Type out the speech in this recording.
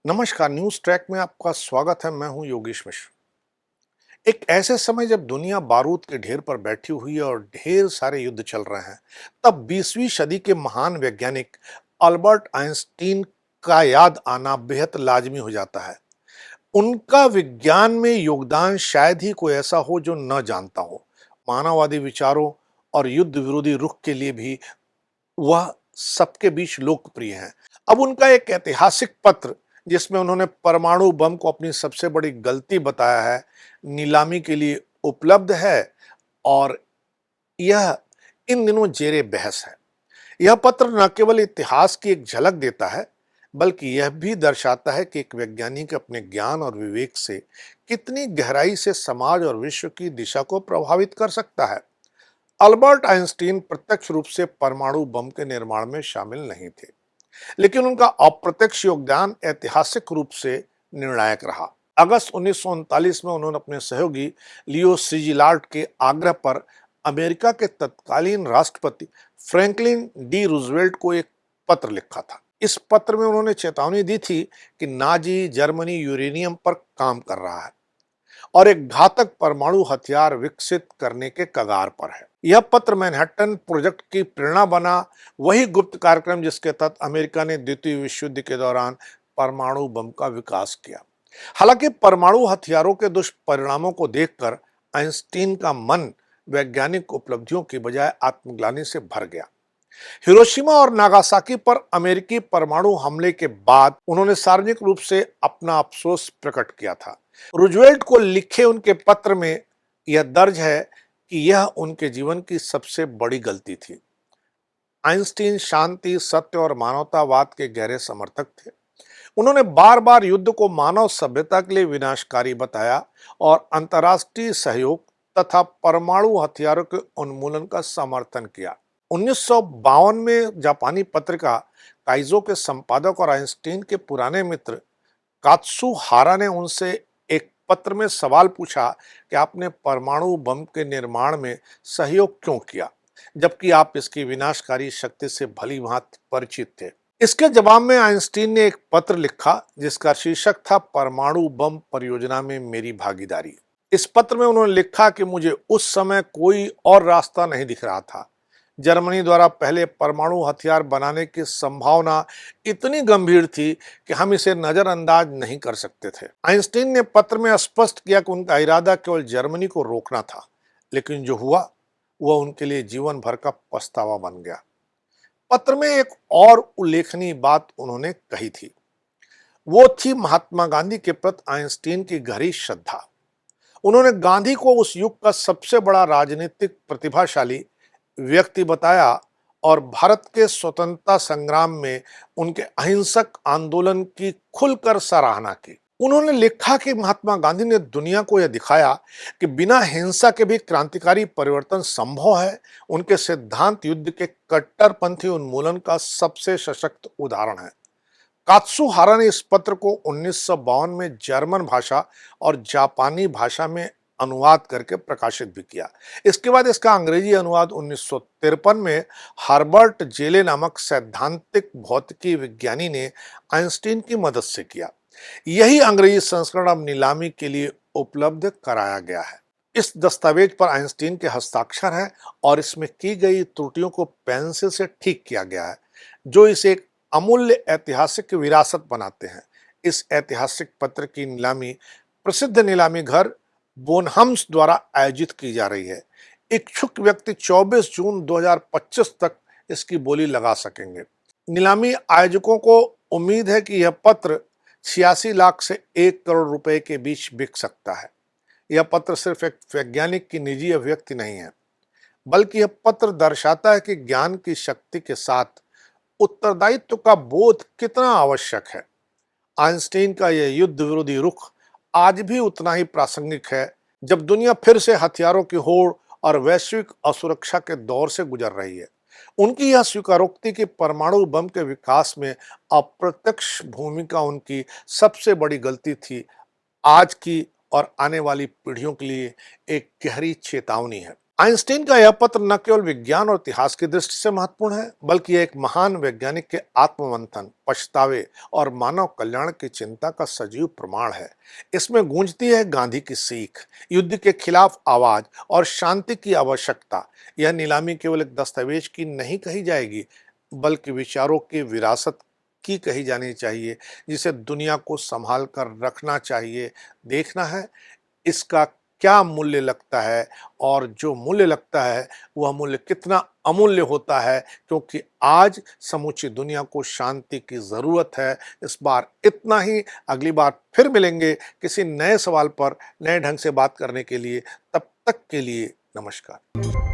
नमस्कार। News track में आपका स्वागत है। मैं हूं योगेश मिश्र। एक ऐसे समय जब दुनिया बारूद के ढेर पर बैठी हुई है और ढेर सारे युद्ध चल रहे हैं, तब 20वीं सदी के महान वैज्ञानिक अल्बर्ट आइंस्टीन का याद आना बेहद लाजमी हो जाता है। उनका विज्ञान में योगदान शायद ही कोई ऐसा हो जो न जानता हो। मानववादी विचारों और युद्ध विरोधी रुख के लिए भी वह सबके बीच लोकप्रिय हैं। अब उनका एक ऐतिहासिक पत्र, जिसमें उन्होंने परमाणु बम को अपनी सबसे बड़ी गलती बताया है, नीलामी के लिए उपलब्ध है और यह इन दिनों जेरे बहस है। यह पत्र न केवल इतिहास की एक झलक देता है, बल्कि यह भी दर्शाता है कि एक वैज्ञानिक अपने ज्ञान और विवेक से कितनी गहराई से समाज और विश्व की दिशा को प्रभावित कर सकता है। अल्बर्ट आइंस्टीन प्रत्यक्ष रूप से परमाणु बम के निर्माण में शामिल नहीं थे, लेकिन उनका अप्रत्यक्ष योगदान ऐतिहासिक रूप से निर्णायक रहा। अगस्त 1939 में उन्होंने अपने सहयोगी लियो सिजिलार्ड के आग्रह पर अमेरिका के तत्कालीन राष्ट्रपति फ्रैंकलिन डी रूजवेल्ट को एक पत्र लिखा था। इस पत्र में उन्होंने चेतावनी दी थी कि नाजी जर्मनी यूरेनियम पर काम कर रहा है और एक घातक परमाणु हथियार विकसित करने के कगार पर है। यह पत्र मैनहट्टन प्रोजेक्ट की प्रेरणा बना, वही गुप्त कार्यक्रम जिसके तहत अमेरिका ने द्वितीय विश्व युद्ध के दौरान परमाणु बम का विकास किया। हालांकि परमाणु हथियारों के दुष्परिणामों को देखकर आइंस्टीन का मन वैज्ञानिक उपलब्धियों की बजाय आत्मग्लानि से भर गया। हिरोशिमा और नागासाकी पर अमेरिकी परमाणु हमले के बाद उन्होंने सार्वजनिक रूप से अपना अफसोस प्रकट किया था। रूजवेल्ट को लिखे उनके पत्र में यह दर्ज है कि यह उनके जीवन की सबसे बड़ी गलती थी। आइंस्टीन शांति, सत्य और मानवतावाद के गहरे समर्थक थे। उन्होंने बार बार युद्ध को मानव सभ्यता के लिए विनाशकारी बताया और अंतर्राष्ट्रीय सहयोग तथा परमाणु हथियारों के उन्मूलन का समर्थन किया। 1952 में जापानी पत्रिका काइजो के संपादक और आइंस्टीन के पुराने मित्र कात्सु हारा ने उनसे एक पत्र में सवाल पूछा कि आपने परमाणु बम के निर्माण में सहयोग क्यों किया, जबकि आप इसकी विनाशकारी शक्ति से भली भांति परिचित थे। इसके जवाब में आइंस्टीन ने एक पत्र लिखा जिसका शीर्षक था परमाणु बम परियोजना में मेरी भागीदारी। इस पत्र में उन्होंने लिखा कि मुझे उस समय कोई और रास्ता नहीं दिख रहा था। जर्मनी द्वारा पहले परमाणु हथियार बनाने की संभावना इतनी गंभीर थी कि हम इसे नजरअंदाज नहीं कर सकते थे। आइंस्टीन ने पत्र में स्पष्ट किया कि उनका इरादा केवल जर्मनी को रोकना था, लेकिन जो हुआ वह उनके लिए जीवन भर का पछतावा बन गया। पत्र में एक और उल्लेखनीय बात उन्होंने कही थी, वो थी महात्मा गांधी के प्रति आइंस्टीन की गहरी श्रद्धा। उन्होंने गांधी को उस युग का सबसे बड़ा राजनीतिक प्रतिभाशाली व्यक्ति बताया और भारत के स्वतंत्रता संग्राम में उनके अहिंसक आंदोलन की खुलकर सराहना की। उन्होंने लिखा कि महात्मा गांधी ने दुनिया को यह दिखाया कि बिना हिंसा के भी क्रांतिकारी परिवर्तन संभव है। उनके सिद्धांत युद्ध के कट्टरपंथी उन्मूलन का सबसे सशक्त उदाहरण है। कात्सुहारा ने इस पत्र को 1952 में जर्मन भाषा और जापानी भाषा में अनुवाद करके प्रकाशित भी किया। इसके बाद इसका अंग्रेजी अनुवाद 1953 में हर्बर्ट जेले नामक सैद्धांतिक भौतिकी विज्ञानी ने आइंस्टीन की मदद से किया। यही अंग्रेजी संस्करण अब नीलामी के लिए उपलब्ध कराया गया है। इस दस्तावेज पर आइंस्टीन के हस्ताक्षर हैं और इसमें की गई त्रुटियों को पेंसिल से ठीक किया गया है, जो इसे एक अमूल्य ऐतिहासिक विरासत बनाते हैं। इस ऐतिहासिक पत्र की नीलामी प्रसिद्ध नीलामी घर बोनहम्स द्वारा आयोजित की जा रही है। इच्छुक व्यक्ति 24 जून 2025 तक इसकी बोली लगा सकेंगे। नीलामी आयोजकों को उम्मीद है कि यह पत्र 86 लाख से 1 करोड़ रुपए के बीच बिक सकता है। यह पत्र सिर्फ एक वैज्ञानिक की निजी अभिव्यक्ति नहीं है, बल्कि यह पत्र दर्शाता है कि ज्ञान की शक्ति के साथ उत्तरदायित्व का बोध कितना आवश्यक है। आइंस्टीन का यह युद्ध विरोधी रुख आज भी उतना ही प्रासंगिक है, जब दुनिया फिर से हथियारों की होड़ और वैश्विक असुरक्षा के दौर से गुजर रही है। उनकी यह स्वीकारोक्ति कि परमाणु बम के विकास में अप्रत्यक्ष भूमिका उनकी सबसे बड़ी गलती थी, आज की और आने वाली पीढ़ियों के लिए एक गहरी चेतावनी है। आइंस्टीन का यह पत्र न केवल विज्ञान और इतिहास की दृष्टि से महत्वपूर्ण है, बल्कि एक महान वैज्ञानिक के आत्ममंथन, पछतावे और मानव कल्याण की चिंता का सजीव प्रमाण है। इसमें गूंजती है गांधी की सीख, युद्ध के खिलाफ आवाज और शांति की आवश्यकता। यह नीलामी केवल एक दस्तावेज की नहीं कही जाएगी, बल्कि विचारों की विरासत की कही जानी चाहिए, जिसे दुनिया को संभाल कर रखना चाहिए। देखना है इसका क्या मूल्य लगता है, और जो मूल्य लगता है वह मूल्य कितना अमूल्य होता है, क्योंकि आज समूची दुनिया को शांति की जरूरत है। इस बार इतना ही। अगली बार फिर मिलेंगे किसी नए सवाल पर नए ढंग से बात करने के लिए। तब तक के लिए नमस्कार।